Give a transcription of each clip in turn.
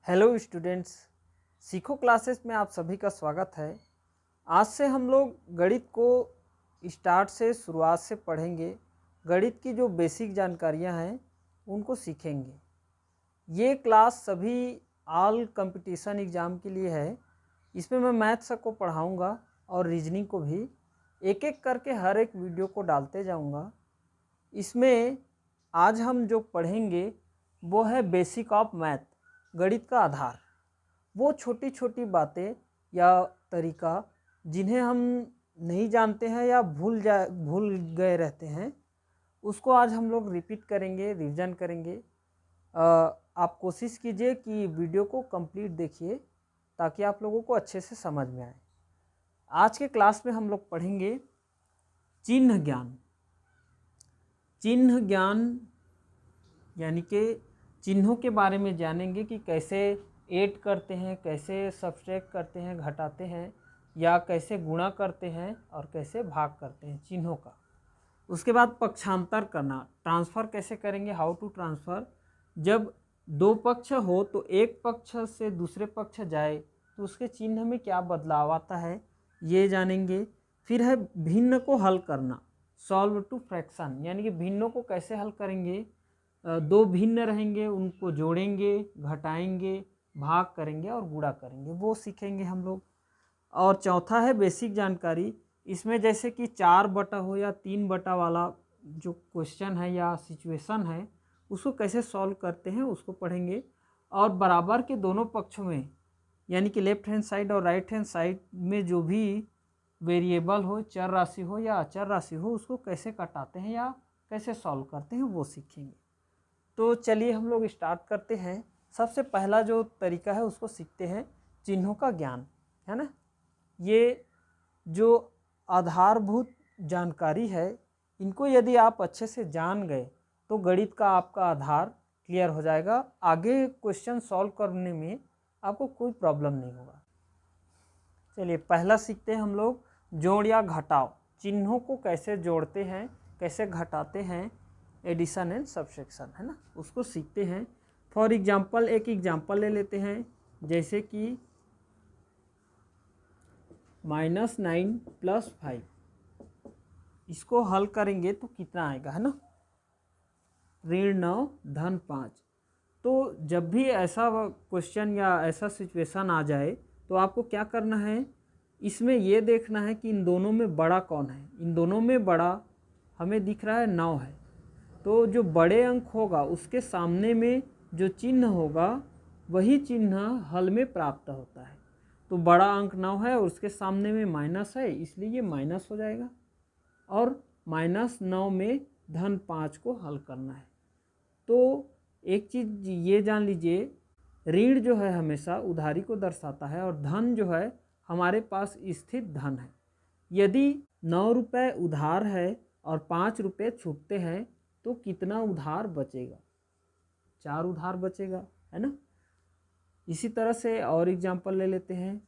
Hello students, सीखो classes में आप सभी का स्वागत है। आज से हम लोग गणित को स्टार्ट से शुरुआत से पढ़ेंगे। गणित की जो बेसिक जानकारियां हैं उनको सीखेंगे। ये क्लास सभी ऑल कंपटीशन एग्ज़ाम के लिए है। इसमें मैं मैथ्स को पढ़ाऊंगा और रीजनिंग को भी एक एक करके हर एक वीडियो को डालते जाऊंगा। इसमें आज हम जो पढ़ेंगे वो है बेसिक ऑफ मैथ, गणित का आधार। वो छोटी छोटी बातें या तरीका जिन्हें हम नहीं जानते हैं या भूल गए रहते हैं, उसको आज हम लोग रिपीट करेंगे, रिवीजन करेंगे। आप कोशिश कीजिए कि वीडियो को कंप्लीट देखिए ताकि आप लोगों को अच्छे से समझ में आए। आज के क्लास में हम लोग पढ़ेंगे चिन्ह ज्ञान। चिन्ह ज्ञान यानी कि चिन्हों के बारे में जानेंगे कि कैसे ऐड करते हैं, कैसे सब्सट्रैक्ट करते हैं, घटाते हैं, या कैसे गुणा करते हैं और कैसे भाग करते हैं चिन्हों का। उसके बाद पक्षांतर करना, ट्रांसफ़र कैसे करेंगे, हाउ टू ट्रांसफ़र। जब दो पक्ष हो तो एक पक्ष से दूसरे पक्ष जाए तो उसके चिन्ह में क्या बदलाव आता है, ये जानेंगे। फिर है भिन्न को हल करना, सॉल्व टू फ्रैक्शन, यानी कि भिन्नों को कैसे हल करेंगे। दो भिन्न रहेंगे, उनको जोड़ेंगे, घटाएंगे, भाग करेंगे और गुणा करेंगे, वो सीखेंगे हम लोग। और चौथा है बेसिक जानकारी। इसमें जैसे कि 4 बटा हो या 3 बटा वाला जो क्वेश्चन है या सिचुएशन है उसको कैसे सॉल्व करते हैं उसको पढ़ेंगे। और बराबर के दोनों पक्षों में यानी कि लेफ्ट हैंड साइड और राइट हैंड साइड में जो भी वेरिएबल हो, चर राशि हो या अचर राशि हो, उसको कैसे कटाते हैं या कैसे सॉल्व करते हैं वो सीखेंगे। तो चलिए हम लोग स्टार्ट करते हैं। सबसे पहला जो तरीका है उसको सीखते हैं, चिन्हों का ज्ञान, है ना। ये जो आधारभूत जानकारी है, इनको यदि आप अच्छे से जान गए तो गणित का आपका आधार क्लियर हो जाएगा। आगे क्वेश्चन सॉल्व करने में आपको कोई प्रॉब्लम नहीं होगा। चलिए पहला सीखते हैं हम लोग, जोड़ या घटाव। चिन्हों को कैसे जोड़ते हैं, कैसे घटाते हैं, एडिशन एंड सब्सट्रैक्शन, है ना, उसको सीखते हैं। फॉर एग्जांपल एक एग्जांपल ले लेते हैं, जैसे कि -9 + 5, इसको हल करेंगे तो कितना आएगा, है ना, -9 धन 5। तो जब भी ऐसा क्वेश्चन या ऐसा सिचुएशन आ जाए तो आपको क्या करना है, इसमें ये देखना है कि इन दोनों में बड़ा कौन है। इन दोनों में बड़ा हमें दिख रहा है 9 है, तो जो बड़े अंक होगा उसके सामने में जो चिन्ह होगा वही चिन्ह हल में प्राप्त होता है। तो बड़ा अंक 9 है और उसके सामने में माइनस है, इसलिए ये माइनस हो जाएगा। और -9 में धन 5 को हल करना है। तो एक चीज़ ये जान लीजिए, ऋण जो है हमेशा उधारी को दर्शाता है और धन जो है हमारे पास स्थित धन है। यदि 9 रुपये उधार है और 5 रुपये छूटते हैं तो कितना उधार बचेगा, 4 उधार बचेगा, है ना। इसी तरह से और एग्जांपल ले लेते हैं,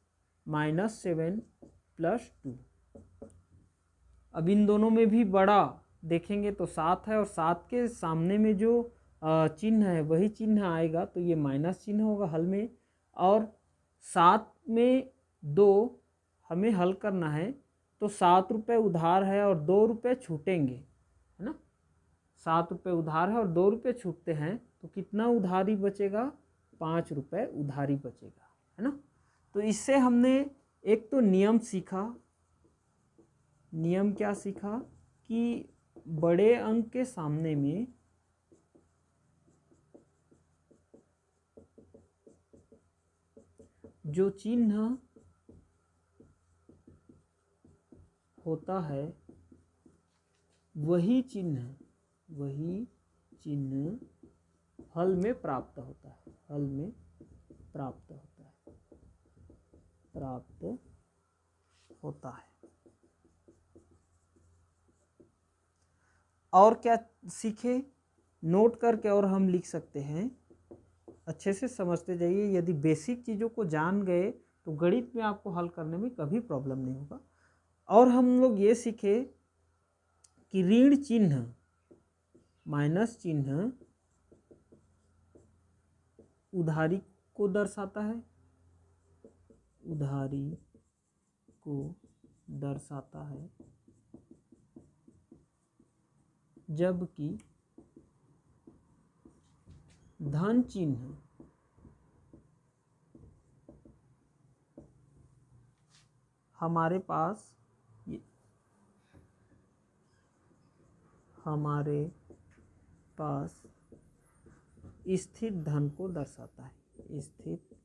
-7 + 2। अब इन दोनों में भी बड़ा देखेंगे तो 7 है और 7 के सामने में जो चिन्ह है वही चिन्ह आएगा, तो ये माइनस चिन्ह होगा हल में। और 7 में 2 हमें हल करना है, तो 7 रुपये उधार है और 2 रुपये छूटेंगे, है ना। 7 रुपये उधार है और 2 रुपये छूटते हैं तो कितना उधारी बचेगा, 5 रुपये उधारी बचेगा, है ना। तो इससे हमने एक तो नियम सीखा। नियम क्या सीखा कि बड़े अंक के सामने में जो चिन्ह होता है वही चिन्ह हल में प्राप्त होता है, हल में प्राप्त होता है। और क्या सीखे, नोट करके और हम लिख सकते हैं, अच्छे से समझते जाइए। यदि बेसिक चीज़ों को जान गए तो गणित में आपको हल करने में कभी प्रॉब्लम नहीं होगा। और हम लोग ये सीखे कि ऋण चिन्ह, माइनस चिन्ह उधारी को दर्शाता है, उधारी को दर्शाता है, जबकि धन चिन्ह हमारे पास स्थित धन को दर्शाता है, स्थित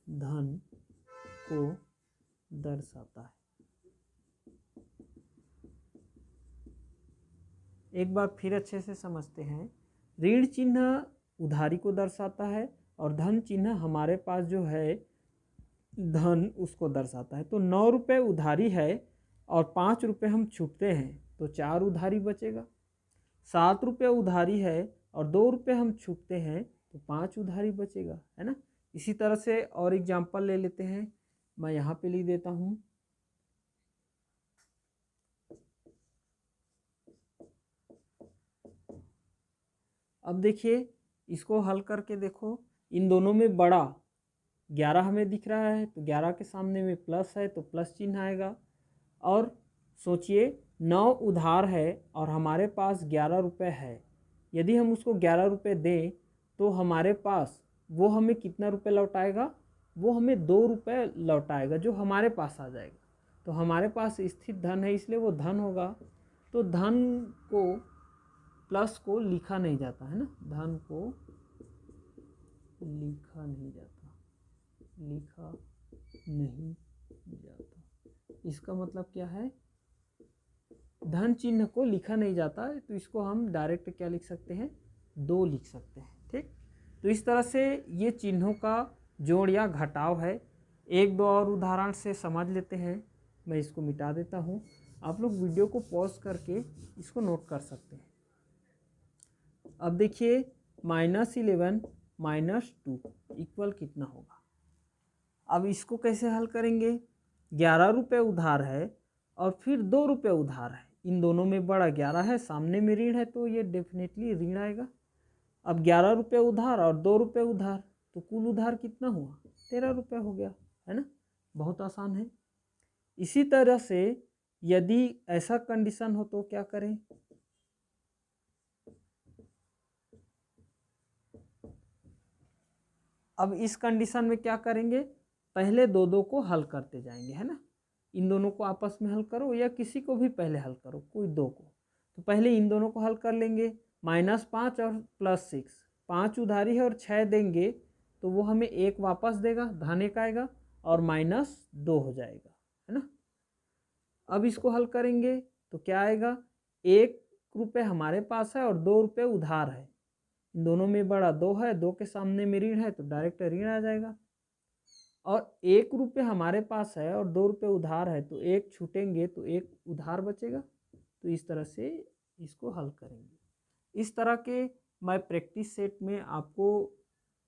धन को दर्शाता है। एक बार फिर अच्छे से समझते हैं। ऋण चिन्ह उधारी को दर्शाता है और धन चिन्ह हमारे पास जो है धन उसको दर्शाता है। तो 9 रुपये उधारी है और 5 रुपये हम छूटते हैं तो 4 उधारी बचेगा। 7 रुपये उधारी है और 2 रुपये हम छूटते हैं तो 5 उधारी बचेगा, है ना। इसी तरह से और एग्जाम्पल ले लेते हैं, मैं यहाँ पे लिख देता हूँ। अब देखिए इसको हल करके देखो, इन दोनों में बड़ा 11 हमें दिख रहा है तो 11 के सामने में प्लस है तो प्लस चिन्ह आएगा। और सोचिए 9 उधार है और हमारे पास 11 रुपये है, यदि हम उसको 11 रुपये दें तो हमारे पास वो हमें कितना रुपये लौटाएगा, वो हमें 2 रुपये लौटाएगा जो हमारे पास आ जाएगा। तो हमारे पास स्थित धन है इसलिए वो धन होगा। तो धन को प्लस को लिखा नहीं जाता है ना, धन को लिखा नहीं जाता, लिखा नहीं जाता। इसका मतलब क्या है, धन चिन्ह को लिखा नहीं जाता है तो इसको हम डायरेक्ट क्या लिख सकते हैं, 2 लिख सकते हैं। ठीक, तो इस तरह से ये चिन्हों का जोड़ या घटाव है। एक दो और उदाहरण से समझ लेते हैं। मैं इसको मिटा देता हूँ, आप लोग वीडियो को पॉज करके इसको नोट कर सकते हैं। अब देखिए -11 -2 इक्वल कितना होगा। अब इसको कैसे हल करेंगे, 11 रुपये उधार है और फिर 2 रुपये उधार है, इन दोनों में बड़ा 11 है, सामने में ऋण है तो ये डेफिनेटली ऋण आएगा। अब 11 रुपये उधार और 2 रुपये उधार तो कुल उधार कितना हुआ, 13 रुपये हो गया, है ना। बहुत आसान है। इसी तरह से यदि ऐसा कंडीशन हो तो क्या करें, अब इस कंडीशन में क्या करेंगे, पहले 2 को हल करते जाएंगे, है ना। इन दोनों को आपस में हल करो या किसी को भी पहले हल करो, कोई 2 को। तो पहले इन दोनों को हल कर लेंगे, -5 और +6, 5 उधारी है और 6 देंगे तो वो हमें 1 वापस देगा, धन 1 आएगा और -2 हो जाएगा, है ना। अब इसको हल करेंगे तो क्या आएगा, 1 रुपये हमारे पास है और 2 रुपये उधार है, इन दोनों में बड़ा 2 है, 2 के सामने में ऋण है तो डायरेक्ट ऋण आ जाएगा। और 1 रुपये हमारे पास है और 2 रुपये उधार है तो 1 छूटेंगे तो 1 उधार बचेगा। तो इस तरह से इसको हल करेंगे। इस तरह के मैं प्रैक्टिस सेट में आपको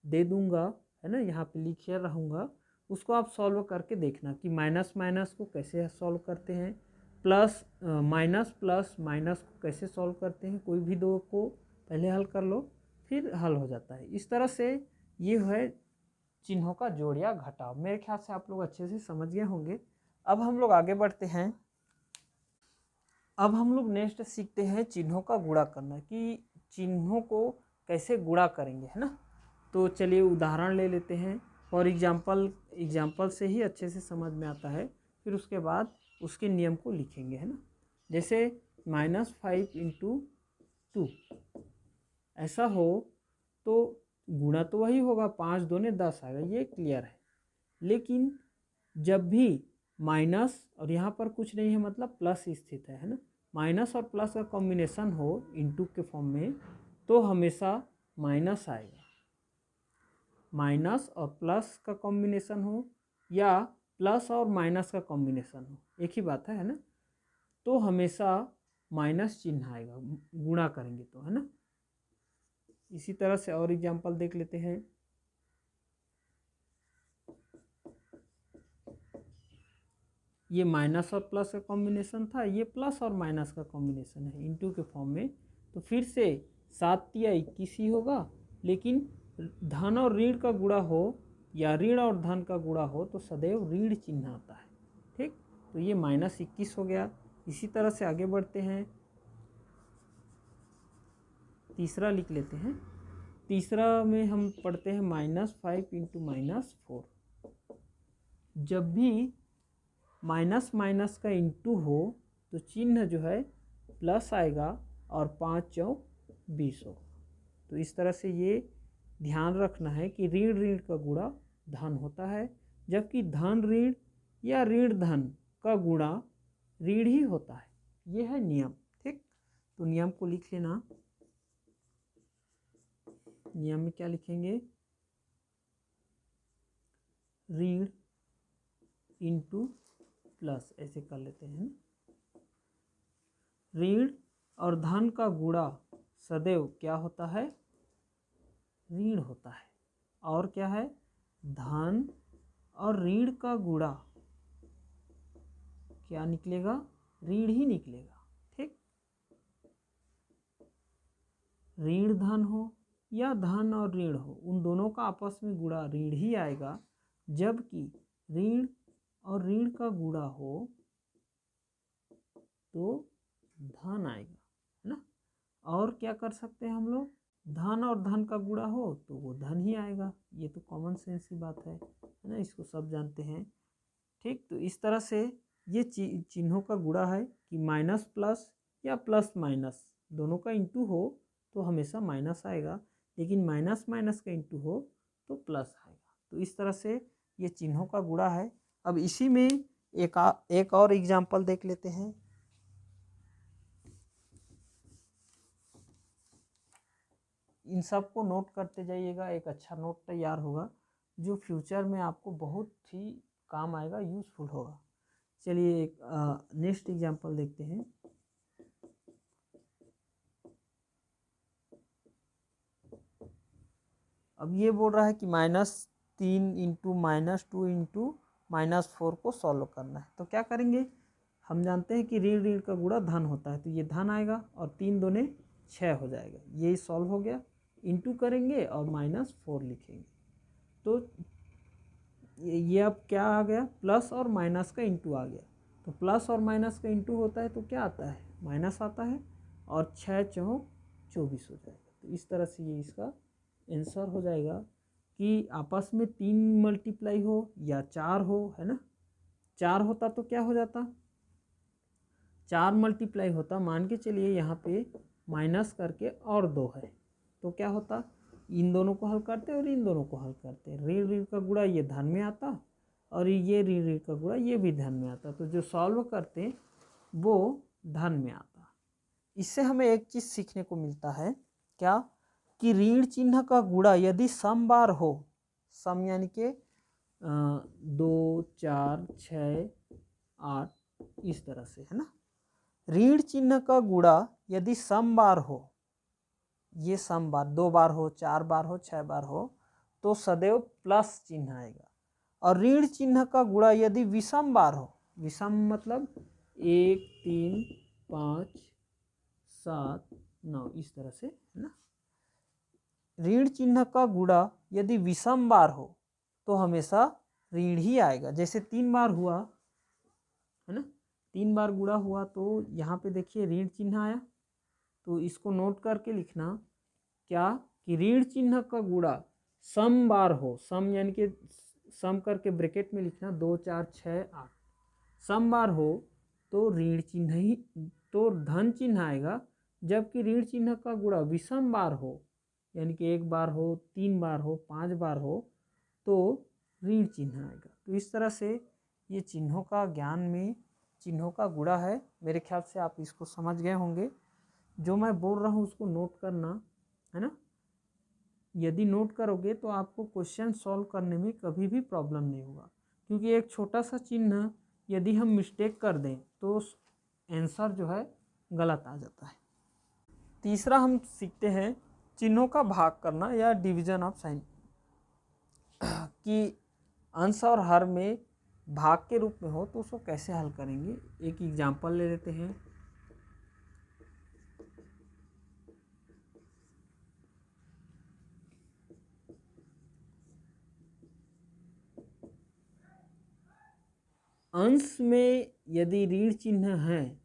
दे दूंगा, है ना, यहाँ पे लिखे रहूँगा, उसको आप सॉल्व करके देखना कि माइनस माइनस को कैसे सॉल्व करते हैं, प्लस माइनस प्लस माइनस को कैसे सॉल्व करते हैं। कोई भी 2 को पहले हल कर लो फिर हल हो जाता है। इस तरह से ये है चिन्हों का जोड़ या घटाव। मेरे ख्याल से आप लोग अच्छे से समझ गए होंगे। अब हम लोग आगे बढ़ते हैं। अब हम लोग नेक्स्ट सीखते हैं चिन्हों का गुणा करना, कि चिन्हों को कैसे गुणा करेंगे, है ना। तो चलिए उदाहरण ले लेते हैं। फॉर एग्जाम्पल से ही अच्छे से समझ में आता है, फिर उसके बाद उसके नियम को लिखेंगे, है ना। जैसे -5 × 2 ऐसा हो तो गुणा तो वही होगा, 5 दूने 10 आएगा, ये क्लियर है। लेकिन जब भी माइनस और यहाँ पर कुछ नहीं है मतलब प्लस स्थित है ना, माइनस और प्लस का कॉम्बिनेशन हो इनटू के फॉर्म में तो हमेशा माइनस आएगा। माइनस और प्लस का कॉम्बिनेशन हो या प्लस और माइनस का कॉम्बिनेशन हो, एक ही बात है ना, तो हमेशा माइनस चिन्ह आएगा गुणा करेंगे तो, है ना। इसी तरह से और एग्जाम्पल देख लेते हैं। ये माइनस और प्लस का कॉम्बिनेशन था, ये प्लस और माइनस का कॉम्बिनेशन है इनटू के फॉर्म में, तो फिर से 7 या 21 ही होगा। लेकिन धन और ऋण का गुणा हो या ऋण और धन का गुणा हो तो सदैव ऋण चिन्ह आता है। ठीक, तो ये -21 हो गया। इसी तरह से आगे बढ़ते हैं, तीसरा लिख लेते हैं। तीसरा में हम पढ़ते हैं -5 × -4। जब भी माइनस माइनस का इंटू हो तो चिन्ह जो है प्लस आएगा और 5 चौक 20 हो। तो इस तरह से ये ध्यान रखना है कि ऋण ऋण का गुणा धन होता है, जबकि धन ऋण या ऋण धन का गुणा ऋण ही होता है। ये है नियम। ठीक, तो नियम को लिख लेना। नियम में क्या लिखेंगे? ऋण इंटू प्लस, ऐसे कर लेते हैं। ऋण और धन का गुणा सदैव क्या होता है? ऋण होता है। और क्या है? धन और ऋण का गुणा क्या निकलेगा? ऋण ही निकलेगा। ठीक, ऋण धन हो या धन और ऋण हो, उन दोनों का आपस में गुणा ऋण ही आएगा, जबकि ऋण और ऋण का गुणा हो तो धन आएगा, है ना। और क्या कर सकते हैं हम लोग? धन और धन का गुणा हो तो वो धन ही आएगा। ये तो कॉमन सेंस की बात है ना, इसको सब जानते हैं। ठीक, तो इस तरह से ये चिन्हों का गुणा है कि माइनस प्लस या प्लस माइनस दोनों का इंटू हो तो हमेशा माइनस आएगा, लेकिन माइनस माइनस का इंटू हो तो प्लस आएगा। तो इस तरह से ये चिन्हों का गुणा है। अब इसी में एक और एग्जाम्पल देख लेते हैं। इन सब को नोट करते जाइएगा, एक अच्छा नोट तैयार होगा जो फ्यूचर में आपको बहुत ही काम आएगा, यूज़फुल होगा। चलिए एक नेक्स्ट एग्जांपल देखते हैं। अब ये बोल रहा है कि -3 × -2 × -4 को सॉल्व करना है। तो क्या करेंगे? हम जानते हैं कि ऋण ऋण का गुणा धन होता है, तो ये धन आएगा और 3 दूने 6 हो जाएगा। ये सॉल्व हो गया। इंटू करेंगे और -4 लिखेंगे। तो ये अब क्या आ गया? प्लस और माइनस का इंटू आ गया। तो प्लस और माइनस का इंटू होता है तो क्या आता है? माइनस आता है, और 6 चौक 24 हो जाएगा। तो इस तरह से ये इसका आंसर हो जाएगा कि आपस में 3 मल्टीप्लाई हो या 4 हो, है ना। 4 होता तो क्या हो जाता? 4 मल्टीप्लाई होता, मान के चलिए यहाँ पे माइनस करके और 2 है तो क्या होता? इन दोनों को हल करते और इन दोनों को हल करते, ऋण ऋण का गुणा ये धन में आता और ये ऋण ऋण का गुणा ये भी धन में आता, तो जो सॉल्व करते वो धन में आता। इससे हमें एक चीज़ सीखने को मिलता है, क्या? कि ऋण चिन्ह का गुणा यदि सम बार हो, सम यानी के 2 4 6 8 इस तरह से, है ना। ऋण चिन्ह का गुणा यदि सम बार हो, ये सम बार 2 बार हो, 4 बार हो, 6 बार हो तो सदैव प्लस चिन्ह आएगा। और ऋण चिन्ह का गुणा यदि विषम बार हो, विषम मतलब 1 3 5 7 9 इस तरह से, है ना। ऋण चिन्ह का गुणा यदि विषम बार हो तो हमेशा ऋण ही आएगा। जैसे 3 बार हुआ, है ना, 3 बार गुणा हुआ तो यहाँ पे देखिए ऋण चिन्ह आया। तो इसको नोट करके लिखना क्या? कि ऋण चिन्ह का गुणा सम बार हो, सम यानी कि सम करके ब्रैकेट में लिखना 2 4 6 8, सम बार हो तो ऋण चिन्ह ही तो धन चिन्ह आएगा, जबकि ऋण चिन्ह का गुणा विषम बार हो यानी कि 1 बार हो, 3 बार हो, 5 बार हो तो ऋण चिन्ह आएगा। तो इस तरह से ये चिन्हों का ज्ञान में चिन्हों का गुणा है। मेरे ख्याल से आप इसको समझ गए होंगे। जो मैं बोल रहा हूँ उसको नोट करना, है ना। यदि नोट करोगे तो आपको क्वेश्चन सॉल्व करने में कभी भी प्रॉब्लम नहीं होगा, क्योंकि एक छोटा सा चिन्ह यदि हम मिस्टेक कर दें तो आंसर जो है गलत आ जाता है। तीसरा हम सीखते हैं चिन्हों का भाग करना या डिवीजन ऑफ साइन, कि अंश और हर में भाग के रूप में हो तो उसको कैसे हल करेंगे। एक एग्जांपल ले लेते हैं। अंश में यदि ऋण चिन्ह है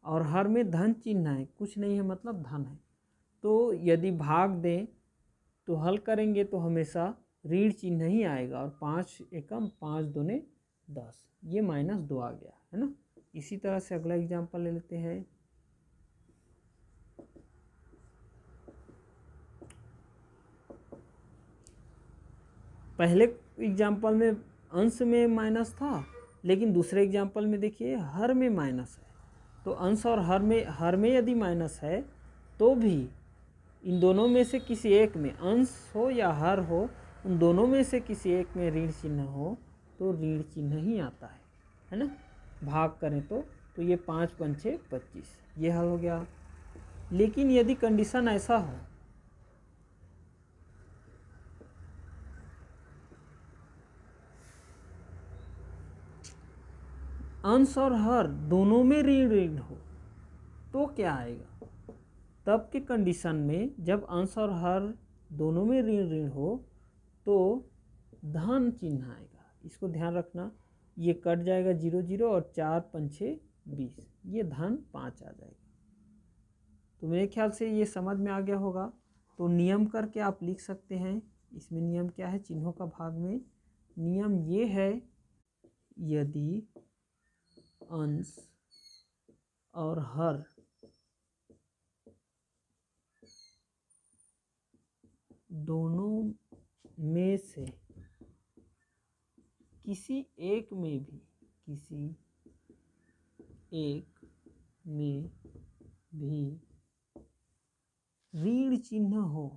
और हर में धन चिन्ह है, कुछ नहीं है मतलब धन है, तो यदि भाग दें तो हल करेंगे तो हमेशा ऋण चिन्ह ही आएगा और 5 एकम 5 दूने 10, ये -2 आ गया है ना। इसी तरह से अगला एग्जाम्पल ले लेते हैं। पहले एग्जाम्पल में अंश में माइनस था, लेकिन दूसरे एग्जाम्पल में देखिए हर में माइनस है। तो अंश और हर में यदि माइनस है तो भी इन दोनों में से किसी एक में, अंश हो या हर हो, उन दोनों में से किसी एक में ऋण चिन्ह हो तो ऋण चिन्ह ही आता है ना। भाग करें तो ये 5 पंचे 25, ये हल हो गया। लेकिन यदि कंडीशन ऐसा हो अंश और हर दोनों में ऋण हो तो क्या आएगा? तब की कंडीशन में जब अंश और हर दोनों में ऋण हो तो धन चिन्ह आएगा। इसको ध्यान रखना, ये कट जाएगा 0 0 और 4 पंचे 20, ये धन 5 आ जाएगा। तो मेरे ख्याल से ये समझ में आ गया होगा। तो नियम करके आप लिख सकते हैं। इसमें नियम क्या है? चिन्हों का भाग में नियम ये है, यदि अंश और हर दोनों में से किसी एक में भी ऋण चिन्ह हो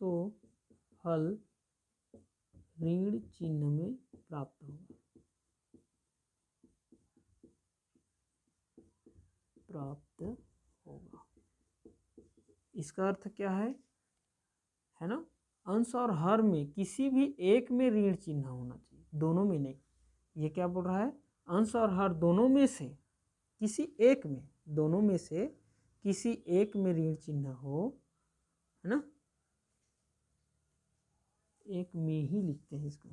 तो हल ऋण चिन्ह में प्राप्त होगा। इसका अर्थ क्या है ना? अंश और हर में किसी भी एक में ऋण चिन्ह होना चाहिए, दोनों में नहीं। ये क्या बोल रहा है? अंश और हर दोनों में से किसी एक में, दोनों में से किसी एक में ऋण चिन्ह हो, है ना। एक में ही लिखते हैं इसको।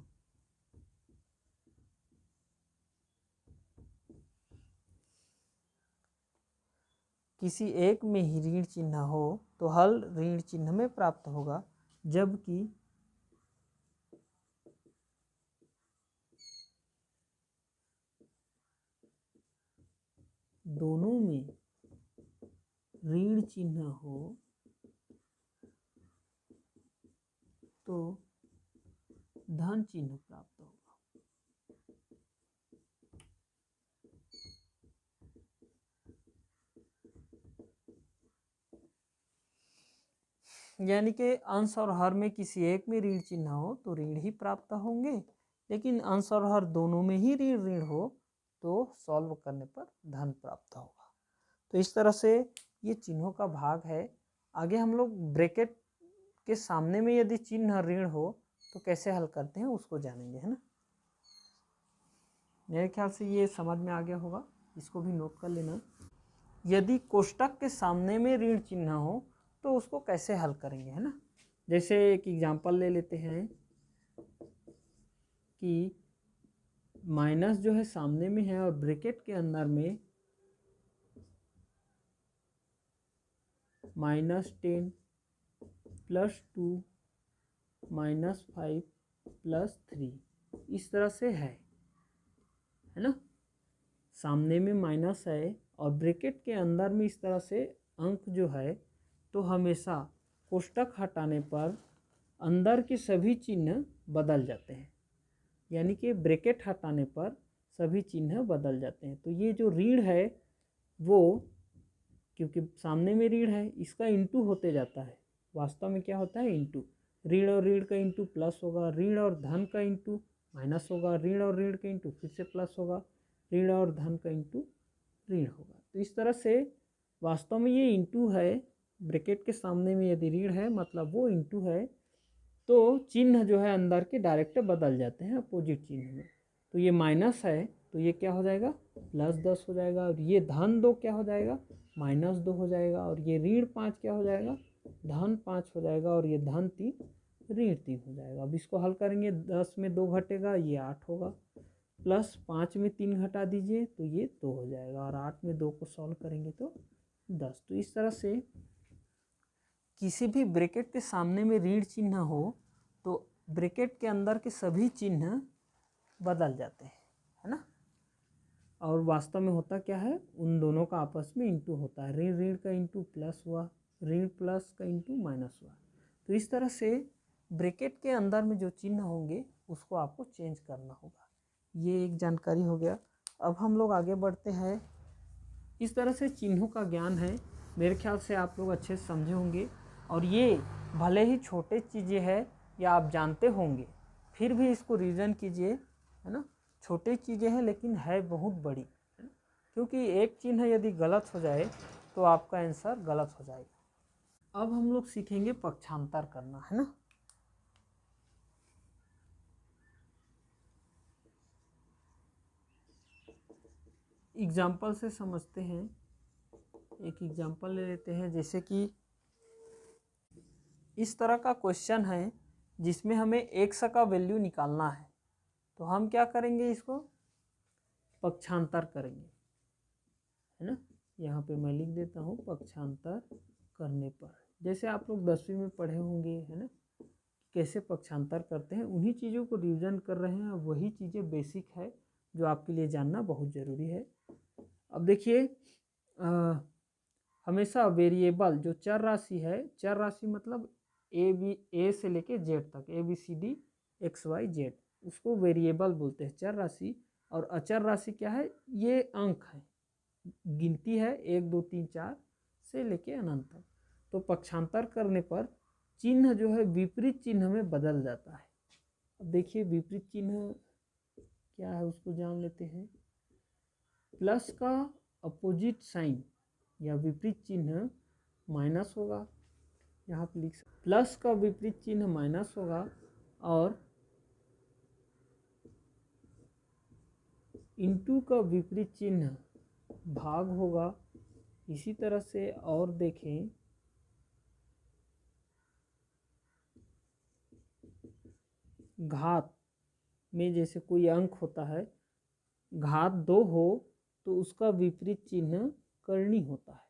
किसी एक में ही ऋण चिन्ह हो तो हल ऋण चिन्ह में प्राप्त होगा, जबकि दोनों में ऋण चिन्ह हो तो धन चिन्ह प्राप्त होगा। यानी कि अंश और हर में किसी एक में ऋण चिन्ह हो तो ऋण ही प्राप्त होंगे, लेकिन अंश और हर दोनों में ही ऋण हो तो सॉल्व करने पर धन प्राप्त होगा। तो इस तरह से ये चिन्हों का भाग है। आगे हम लोग ब्रैकेट के सामने में यदि चिन्ह ऋण हो तो कैसे हल करते हैं उसको जानेंगे, है ना। मेरे ख्याल से ये समझ में आ गया होगा, इसको भी नोट कर लेना। यदि कोष्टक के सामने में ऋण चिन्ह हो तो उसको कैसे हल करेंगे, है ना। जैसे एक एग्जांपल ले लेते हैं कि माइनस जो है सामने में है और ब्रैकेट के अंदर में -10 +2 -5 +3 इस तरह से है ना। सामने में माइनस है और ब्रैकेट के अंदर में इस तरह से अंक जो है, तो हमेशा कोष्टक हटाने पर अंदर के सभी चिन्ह बदल जाते हैं। यानी कि ब्रैकेट हटाने पर सभी चिन्ह बदल जाते हैं। तो ये जो ऋण है वो, क्योंकि सामने में ऋण है, इसका इंटू होते जाता है। वास्तव में क्या होता है? इंटू। ऋण और ऋण का इंटू प्लस होगा, ऋण और धन का इंटू माइनस होगा, ऋण और ऋण का इंटू फिर से प्लस होगा, ऋण और धन का इंटू ऋण होगा। तो इस तरह से वास्तव में ये इंटू है। ब्रैकेट के सामने में यदि ऋण है मतलब वो इंटू है, तो चिन्ह जो है अंदर के डायरेक्ट बदल जाते हैं अपोजिट चिन्ह में। तो ये माइनस है तो ये क्या हो जाएगा +10 हो जाएगा, और ये -2 क्या हो जाएगा -2 हो जाएगा, और ये -5 क्या हो जाएगा -5 हो जाएगा, और ये -3 -3 हो जाएगा। अब इसको हल करेंगे, 10 में 2 घटेगा ये 8 होगा, प्लस 5 में 3 घटा दीजिए तो ये 2 हो जाएगा, और 8 में 2 को सॉल्व करेंगे तो 10। तो इस तरह से किसी भी ब्रैकेट के सामने में ऋण चिन्ह हो तो ब्रैकेट के अंदर के सभी चिन्ह बदल जाते हैं, है ना। और वास्तव में होता क्या है, उन दोनों का आपस में इंटू होता है, ऋण ऋण का इंटू प्लस हुआ, ऋण प्लस का इंटू माइनस हुआ। तो इस तरह से ब्रैकेट के अंदर में जो चिन्ह होंगे उसको आपको चेंज करना होगा। ये एक जानकारी हो गया। अब हम लोग आगे बढ़ते हैं। इस तरह से चिन्हों का ज्ञान है, मेरे ख्याल से आप लोग अच्छे से समझे होंगे, और ये भले ही छोटे चीज़ें हैं या आप जानते होंगे, फिर भी इसको रीजन कीजिए, है ना। छोटी चीज़ें हैं लेकिन है बहुत बड़ी, है ना? क्योंकि एक चिन्ह यदि गलत हो जाए तो आपका आंसर गलत हो जाएगा। अब हम लोग सीखेंगे पक्षांतर करना, है ना। एग्जाम्पल से समझते हैं। एक एग्जाम्पल ले लेते हैं, जैसे कि इस तरह का क्वेश्चन है जिसमें हमें x का वैल्यू निकालना है, तो हम क्या करेंगे, इसको पक्षांतर करेंगे, है ना। यहाँ पे मैं लिख देता हूँ पक्षांतर करने पर। जैसे आप लोग 10वीं में पढ़े होंगे, है ना, कैसे पक्षांतर करते हैं, उन्हीं चीज़ों को रिविजन कर रहे हैं। वही चीज़ें बेसिक है जो आपके लिए जानना बहुत ज़रूरी है। अब देखिए, हमेशा वेरिएबल जो चर राशि है, चर राशि मतलब ए से लेके जेड तक, ABCD XYZ, उसको वेरिएबल बोलते हैं, चर राशि। और अचर राशि क्या है, ये अंक है, गिनती है 1 2 3 4 से लेके अनंत तक। तो पक्षांतर करने पर चिन्ह जो है विपरीत चिन्ह में बदल जाता है। अब देखिए विपरीत चिन्ह क्या है उसको जान लेते हैं। प्लस का अपोजिट साइन या विपरीत चिन्ह माइनस होगा, यहाँ पे लिख सकते, प्लस का विपरीत चिन्ह माइनस होगा, और इंटू का विपरीत चिन्ह भाग होगा। इसी तरह से और देखें, घात में जैसे कोई अंक होता है, घात 2 हो तो उसका विपरीत चिन्ह करनी होता है,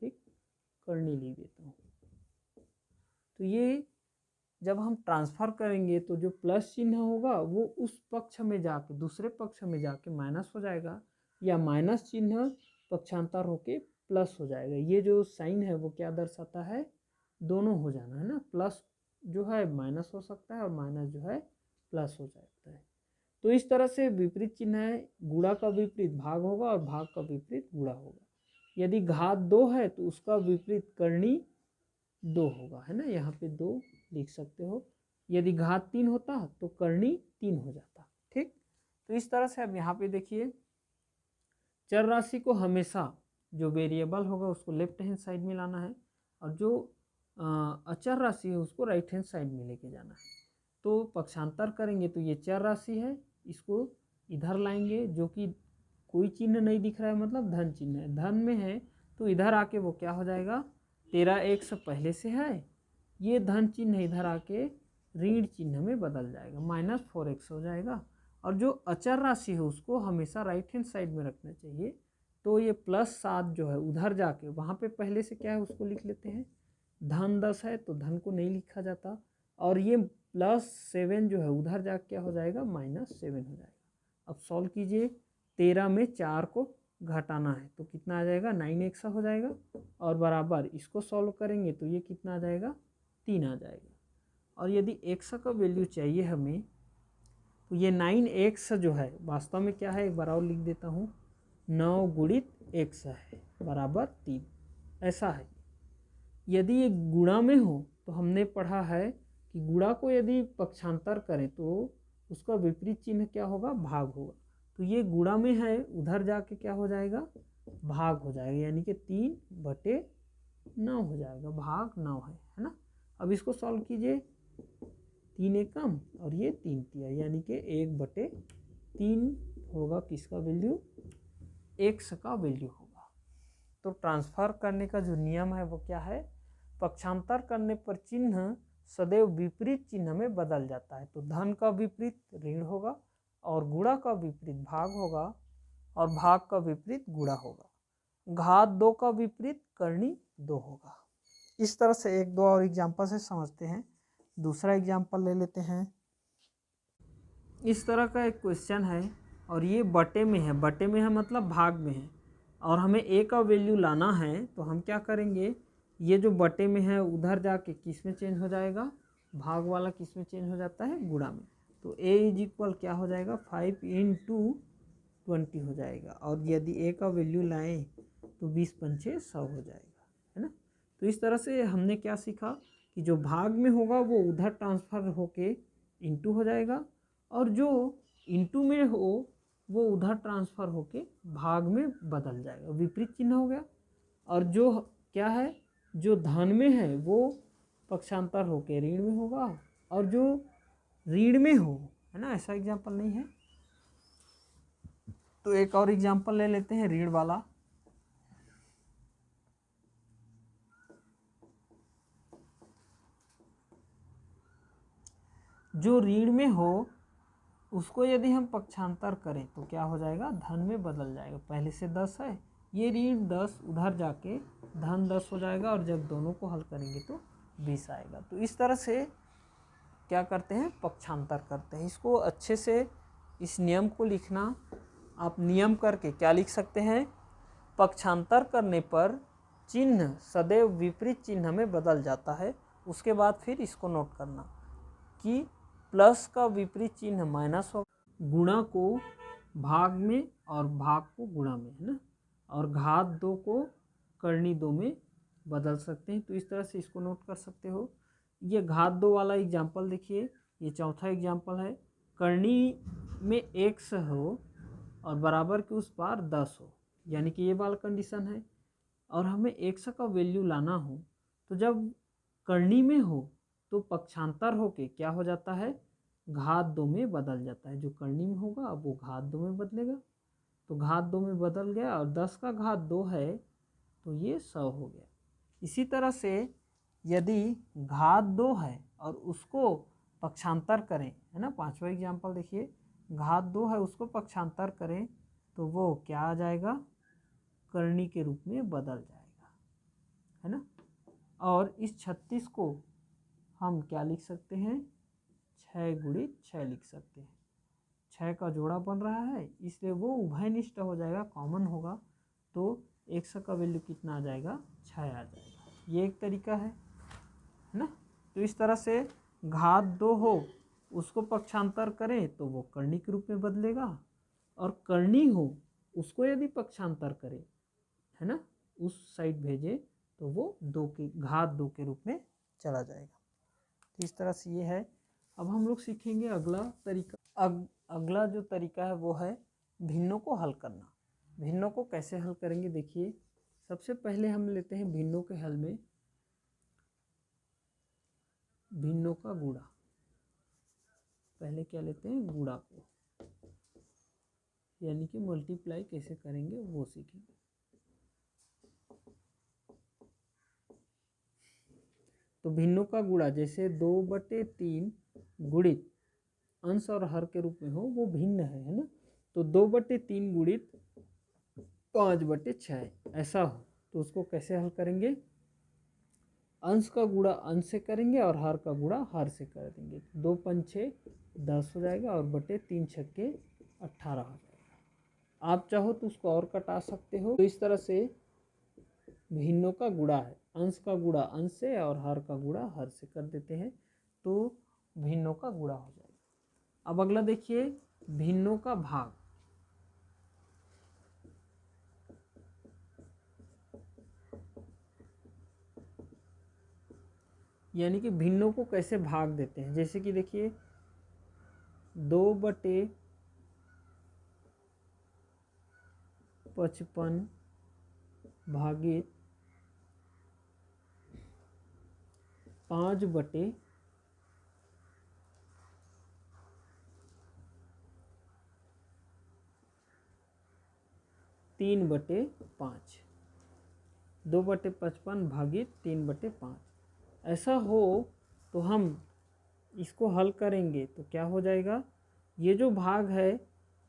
ठीक, करनी लिख देता हूँ। तो ये जब हम ट्रांसफ़र करेंगे तो जो प्लस चिन्ह होगा वो उस पक्ष में जाके, दूसरे पक्ष में जाके माइनस हो जाएगा, या माइनस चिन्ह पक्षांतर होके प्लस हो जाएगा। ये जो साइन है वो क्या दर्शाता है, दोनों हो जाना, है ना। प्लस जो है माइनस हो सकता है और माइनस जो है प्लस हो सकता है। तो इस तरह से विपरीत चिन्ह है, गुणा का विपरीत भाग होगा और भाग का विपरीत गुणा होगा। यदि घात 2 है तो उसका विपरीत करनी 2 होगा, है ना, यहाँ पे 2 लिख सकते हो। यदि घात 3 होता तो करनी 3 हो जाता, ठीक। तो इस तरह से अब यहाँ पे देखिए, चर राशि को हमेशा जो वेरिएबल होगा उसको लेफ्ट हैंड साइड में लाना है, और जो अचर राशि है उसको राइट हैंड साइड में लेके जाना है। तो पक्षांतर करेंगे तो ये चर राशि है, इसको इधर लाएंगे, जो कि कोई चिन्ह नहीं दिख रहा है, मतलब धन चिन्ह है, धन में है तो इधर आके वो क्या हो जाएगा, 13x पहले से है, ये धन चिन्ह इधर आके ऋण चिन्ह में बदल जाएगा, -4x हो जाएगा। और जो अचर राशि है उसको हमेशा राइट हैंड साइड में रखना चाहिए। तो ये +7 जो है उधर जाके, वहाँ पे पहले से क्या है उसको लिख लेते हैं, धन 10 है तो धन को नहीं लिखा जाता, और ये +7 जो है उधर जाके क्या हो जाएगा, -7 हो जाएगा। अब सॉल्व कीजिए, 13 में 4 को घटाना है तो कितना आ जाएगा, 9x हो जाएगा, और बराबर इसको सॉल्व करेंगे तो ये कितना आ जाएगा, 3 आ जाएगा। और यदि x का वैल्यू चाहिए हमें, तो ये 9x जो है वास्तव में क्या है, एक बार और लिख देता हूँ, 9 गुणित x है बराबर 3, ऐसा है। यदि ये गुणा में हो तो हमने पढ़ा है कि गुणा को यदि पक्षांतर करें तो उसका विपरीत चिन्ह क्या होगा, भाग होगा। तो ये गुणा में है, उधर जाके क्या हो जाएगा, भाग हो जाएगा, यानी कि 3/9 हो जाएगा, भाग 9 है ना। अब इसको सॉल्व कीजिए, 3 एक कम और ये 3 तिया, यानी कि 1/3 होगा किसका वैल्यू, x का वैल्यू होगा। तो ट्रांसफर करने का जो नियम है वो क्या है, पक्षांतर करने पर चिन्ह सदैव विपरीत चिन्ह में बदल जाता है। तो धन का विपरीत ऋण होगा और गुणा का विपरीत भाग होगा और भाग का विपरीत गुणा होगा। घात 2 का विपरीत करनी 2 होगा। इस तरह से एक दो और एग्जाम्पल से समझते हैं। दूसरा एग्जाम्पल ले लेते हैं। इस तरह का एक क्वेश्चन है और ये बटे में है, बटे में है मतलब भाग में है, और हमें a का वैल्यू लाना है। तो हम क्या करेंगे, ये जो बटे में है उधर जाके किस में चेंज हो जाएगा, भाग वाला किस में चेंज हो जाता है, गुणा में। तो a इज इक्वल क्या हो जाएगा, 5 × 20 हो जाएगा। और यदि a का वैल्यू लाएं तो 20 पंचे 100 हो जाएगा, है ना। तो इस तरह से हमने क्या सीखा कि जो भाग में होगा वो उधर ट्रांसफर होके इंटू हो जाएगा, और जो इंटू में हो वो उधर ट्रांसफर होके भाग में बदल जाएगा, विपरीत चिन्ह हो गया। और जो क्या है, जो धन में है वो पक्षांतर होके ऋण में होगा, और जो ऋण में हो, है ना, ऐसा एग्जाम्पल नहीं है। तो एक और एग्जाम्पल ले लेते हैं ऋण वाला। जो ऋण में हो उसको यदि हम पक्षांतर करें तो क्या हो जाएगा, धन में बदल जाएगा। पहले से 10 है, ये ऋण 10 उधर जाके धन 10 हो जाएगा, और जब दोनों को हल करेंगे तो 20 आएगा। तो इस तरह से क्या करते हैं, पक्षांतर करते हैं। इसको अच्छे से इस नियम को लिखना, आप नियम करके क्या लिख सकते हैं, पक्षांतर करने पर चिन्ह सदैव विपरीत चिन्ह में बदल जाता है। उसके बाद फिर इसको नोट करना कि प्लस का विपरीत चिन्ह माइनस हो, गुणा को भाग में और भाग को गुणा में, है ना, और घात 2 को करनी 2 में बदल सकते हैं। तो इस तरह से इसको नोट कर सकते हो। ये घात 2 वाला एग्जाम्पल देखिए, ये चौथा एग्जाम्पल है। करनी में x हो और बराबर के उस पार 10 हो, यानी कि ये वाला कंडीशन है, और हमें x का वैल्यू लाना हो। तो जब करनी में हो तो पक्षांतर होके क्या हो जाता है, घात 2 में बदल जाता है। जो करनी में होगा अब वो घात 2 में बदलेगा, तो घात 2 में बदल गया, और 10 का घात 2 है तो ये 100 हो गया। इसी तरह से यदि घात 2 है और उसको पक्षांतर करें, है ना, पांचवा एग्जाम्पल देखिए, घात 2 है उसको पक्षांतर करें तो वो क्या आ जाएगा, करनी के रूप में बदल जाएगा, है ना। और इस 36 को हम क्या लिख सकते हैं, 6 × 6 लिख सकते हैं। 6 का जोड़ा बन रहा है इसलिए वो उभयनिष्ठ हो जाएगा, कॉमन होगा, तो x का वैल्यू कितना आ जाएगा, 6 आ जाएगा। ये एक तरीका है ना। तो इस तरह से घात 2 हो उसको पक्षांतर करें तो वो करनी के रूप में बदलेगा, और करनी हो उसको यदि पक्षांतर करें, है ना, उस साइड भेजे तो वो घात 2 के रूप में चला जाएगा। तो इस तरह से ये है। अब हम लोग सीखेंगे अगला तरीका। अगला जो तरीका है वो है भिन्नों को हल करना। भिन्नों को कैसे हल करेंगे, देखिए सबसे पहले हम लेते हैं भिन्नों के हल में भिन्नों का गुणा। पहले क्या लेते हैं, गुणा को, यानी कि मल्टीप्लाई कैसे करेंगे वो सीखेंगे। तो भिन्नों का गुणा जैसे 2/3 गुणित अंश और हर के रूप में हो वो भिन्न है ना। तो 2/3 गुणित 5/6 ऐसा हो तो उसको कैसे हल करेंगे, अंश का गुणा अंश से करेंगे और हर का गुणा हर से कर देंगे। 2 पंचे 10 हो जाएगा और बटे 3 छक्के 18 हो जाएगा। आप चाहो तो उसको और कटा सकते हो। तो इस तरह से भिन्नों का गुणा है, अंश का गुणा अंश से और हर का गुणा हर से कर देते हैं तो भिन्नों का गुणा हो जाएगा। अब अगला देखिए भिन्नों का भाग। यानी कि भिन्नों को कैसे भाग देते हैं, जैसे कि देखिए 2/55 भागित 5/5, 3/5, 2/55 भागित 3/5। ऐसा हो तो हम इसको हल करेंगे तो क्या हो जाएगा, ये जो भाग है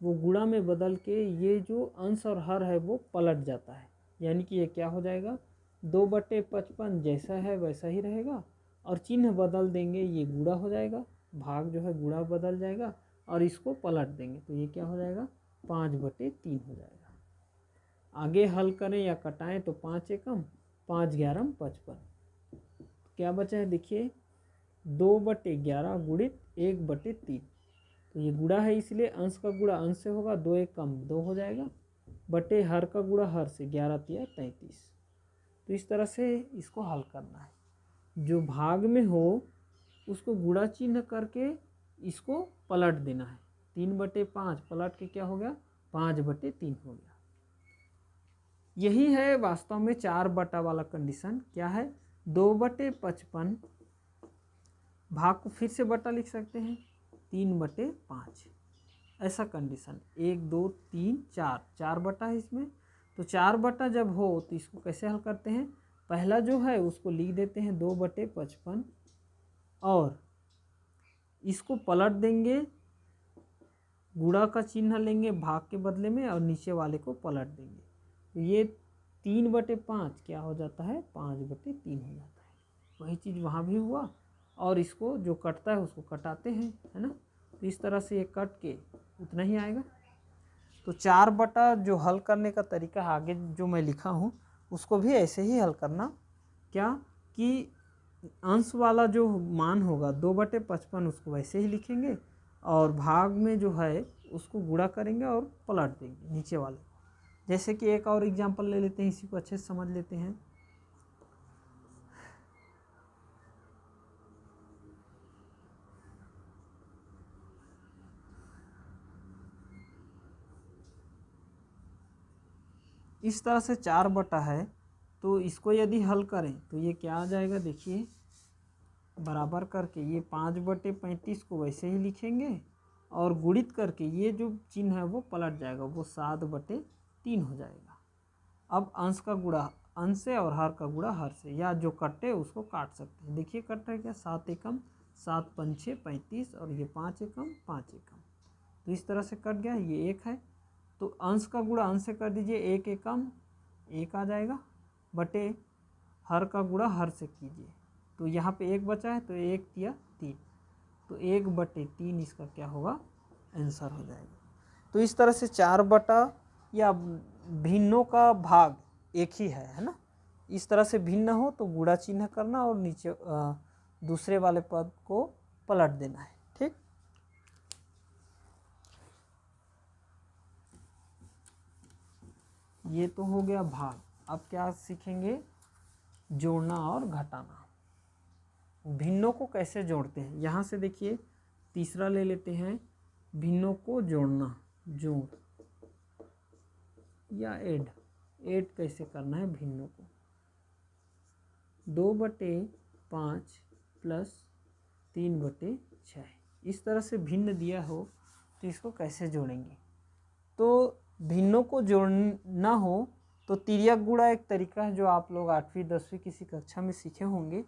वो गुणा में बदल के ये जो अंश और हर है वो पलट जाता है, यानी कि ये क्या हो जाएगा 2/55 जैसा है वैसा ही रहेगा, और चिन्ह बदल देंगे ये गुणा हो जाएगा, भाग जो है गुणा बदल जाएगा, और इसको पलट देंगे तो ये क्या हो जाएगा 5/3 हो जाएगा। आगे हल करें या कटाएं तो 5 एकम 5 11 55, क्या बचा है देखिए 2/11 गुणित 1/3, तो ये गुणा है इसलिए अंश का गुणा अंश से होगा, 2 एक कम 2 हो जाएगा, बटे हर का गुणा हर से 11 तिया 33। तो इस तरह से इसको हल करना है, जो भाग में हो उसको गुणा चिन्ह करके इसको पलट देना है, 3/5 पलट के क्या हो गया 5/3 हो गया। यही है वास्तव में 4 बटा वाला कंडीशन। क्या है 2/55 भाग को फिर से बटा लिख सकते हैं 3/5, ऐसा कंडीशन 1 2 3 4 बटा है इसमें। तो 4 बटा जब हो तो इसको कैसे हल करते हैं, पहला जो है उसको लिख देते हैं 2/55 और इसको पलट देंगे, गुणा का चिन्ह लेंगे भाग के बदले में और नीचे वाले को पलट देंगे, तो ये 3/5 क्या हो जाता है 5/3 हो जाता है। वही चीज़ वहाँ भी हुआ, और इसको जो कटता है उसको कटाते हैं, है ना, तो इस तरह से ये कट के उतना ही आएगा। तो 4 बटा जो हल करने का तरीका आगे जो मैं लिखा हूँ उसको भी ऐसे ही हल करना, क्या कि अंश वाला जो मान होगा 2/55 उसको वैसे ही लिखेंगे, और भाग में जो है उसको गुणा करेंगे और पलट देंगे नीचे वाले। जैसे कि एक और एग्जांपल ले लेते हैं, इसी को अच्छे से समझ लेते हैं। इस तरह से 4 बटा है, तो इसको यदि हल करें तो ये क्या आ जाएगा देखिए, बराबर करके ये 5/35 को वैसे ही लिखेंगे और गुणित करके ये जो चिन्ह है वो पलट जाएगा, वो 7/3 हो जाएगा। अब अंश का गुणा अंश से और हर का गुणा हर से, या जो कटे उसको काट सकते हैं। देखिए कट रहा है क्या 7 एकम 7 पंचे 35 और ये 5 एकम 5 एकम, तो इस तरह से कट गया। ये 1 है तो अंश का गुणा अंश से कर दीजिए, 1 एकम 1 आ जाएगा, बटे हर का गुणा हर से कीजिए, तो यहाँ पे 1 बचा है तो 1 तिया 3, तो 1/3 इसका क्या होगा आंसर हो जाएगा। तो इस तरह से 4 बटा या भिन्नों का भाग एक ही है ना, इस तरह से भिन्न हो तो गुणा चिन्ह करना और नीचे दूसरे वाले पद को पलट देना है, ठीक। ये तो हो गया भाग। अब क्या सीखेंगे, जोड़ना और घटाना। भिन्नों को कैसे जोड़ते हैं, यहाँ से देखिए तीसरा ले लेते हैं, भिन्नों को जोड़ना, जोड़ या ऐड कैसे करना है भिन्नों को। 2/5 प्लस 3/6, इस तरह से भिन्न दिया हो तो इसको कैसे जोड़ेंगे। तो भिन्नों को जोड़ना हो तो तिर्यक गुणा एक तरीका है जो आप लोग 8वीं 10वीं किसी कक्षा में सीखे होंगे,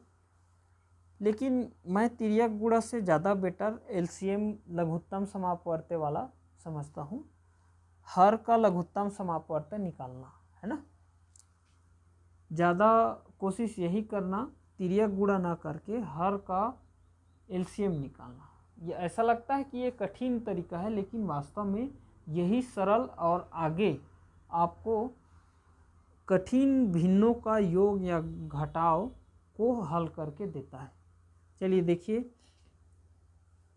लेकिन मैं तिर्यक गुणा से ज़्यादा बेटर एलसीएम लघुत्तम समापवर्त्य वाला समझता हूँ। हर का लघुत्तम समापवर्त्य निकालना है ना, ज़्यादा कोशिश यही करना तिर्यक गुणा ना करके हर का एलसीएम निकालना। ये ऐसा लगता है कि ये कठिन तरीका है, लेकिन वास्तव में यही सरल और आगे आपको कठिन भिन्नों का योग या घटाव को हल करके देता है। चलिए देखिए,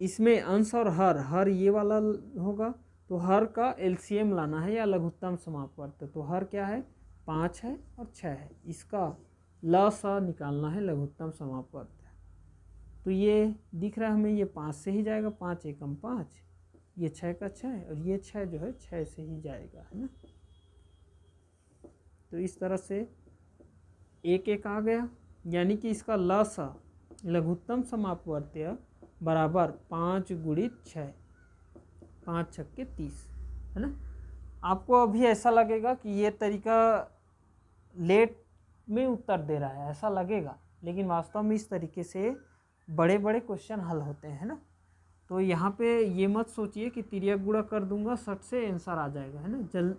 इसमें अंश और हर ये वाला होगा, तो हर का एलसीएम लाना है या लघुत्तम समापवर्त्य। तो हर क्या है 5 है और 6 है, इसका लसा निकालना है लघुत्तम समापवर्त्य। तो ये दिख रहा है हमें, ये 5 से ही जाएगा, 5 एकम 5, ये 6 का 6 और ये 6 जो है 6 से ही जाएगा, है ना। तो इस तरह से 1 आ गया, यानी कि इसका लसा लघुत्तम समापवर्त्य बराबर 5 गुणित 6, 5 छक्के 30, है ना। आपको अभी ऐसा लगेगा कि ये तरीका लेट में उत्तर दे रहा है, ऐसा लगेगा, लेकिन वास्तव में इस तरीके से बड़े बड़े क्वेश्चन हल होते हैं ना। तो यहाँ पे ये मत सोचिए कि तिर्यक गुणा कर दूंगा सट से आंसर आ जाएगा, है ना।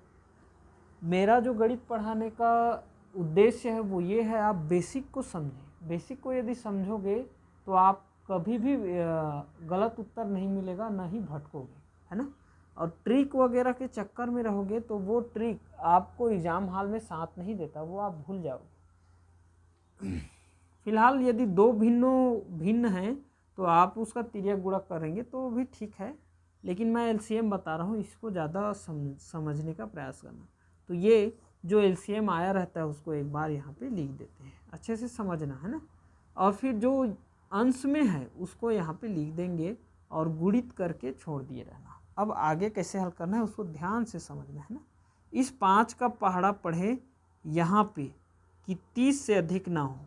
मेरा जो गणित पढ़ाने का उद्देश्य है वो ये है, आप बेसिक को समझें। बेसिक को यदि समझोगे तो आप कभी भी गलत उत्तर नहीं मिलेगा, ना ही भटकोगे, है ना। और ट्रिक वगैरह के चक्कर में रहोगे तो वो ट्रिक आपको एग्जाम हॉल में साथ नहीं देता, वो आप भूल जाओगे। फिलहाल यदि दो भिन्न हैं तो आप उसका तिर्यक गुणा करेंगे तो भी ठीक है, लेकिन मैं एलसीएम बता रहा हूँ, इसको ज़्यादा समझने का प्रयास करना। तो ये जो एलसीएम आया रहता है उसको एक बार यहाँ पे लिख देते हैं, अच्छे से समझना, है ना। और फिर जो अंश में है उसको यहाँ पे लिख देंगे और गुणित करके छोड़ दिए रहना। अब आगे कैसे हल करना है उसको ध्यान से समझना, है ना। इस 5 का पहाड़ा पढ़े यहाँ पे कि 30 से अधिक ना हो,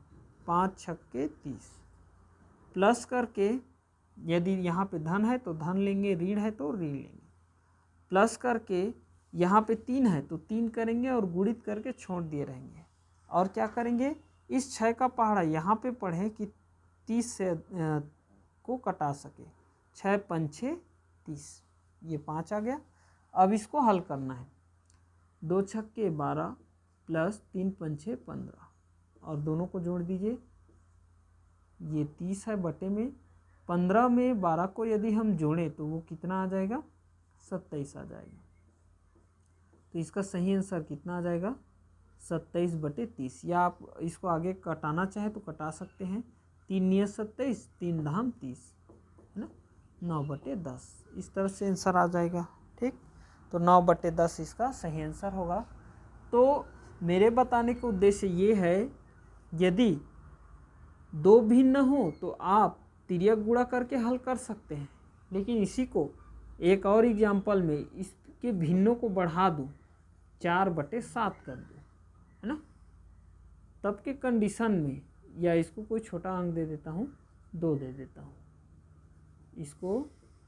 5 छक्के 30, प्लस करके यदि यहाँ पे धन है तो धन लेंगे, ऋण है तो ऋण लेंगे, प्लस करके यहाँ पे 3 है तो 3 करेंगे और गुणित करके छोड़ दिए रहेंगे। और क्या करेंगे, इस 6 का पहाड़ा यहाँ पे पढ़े कि 30 से को कटा सके, 6 पंछे 30, ये 5 आ गया। अब इसको हल करना है, 2 छक्के 12 प्लस 3 पंछे 15, और दोनों को जोड़ दीजिए, ये 30 है बटे में 15 में 12 को यदि हम जोड़ें तो वो कितना आ जाएगा, 27 आ जाएगा। तो इसका सही आंसर कितना आ जाएगा, 27 बटे 30। या आप इसको आगे कटाना चाहे तो कटा सकते हैं, 3 नियत 27, 3 धाम 30, है ना, 9 बटे 10, इस तरह से आंसर आ जाएगा। ठीक, तो 9 बटे 10 इसका सही आंसर होगा। तो मेरे बताने का उद्देश्य ये है, यदि दो भिन्न हो तो आप तिर्यक गुणा करके हल कर सकते हैं, लेकिन इसी को एक और एग्जाम्पल में इसके भिन्नों को बढ़ा दूँ, 4 बटे 7 कर दूँ, है ना, तब के कंडीशन में, या इसको कोई छोटा अंक दे देता हूँ, 2 दे देता हूँ, इसको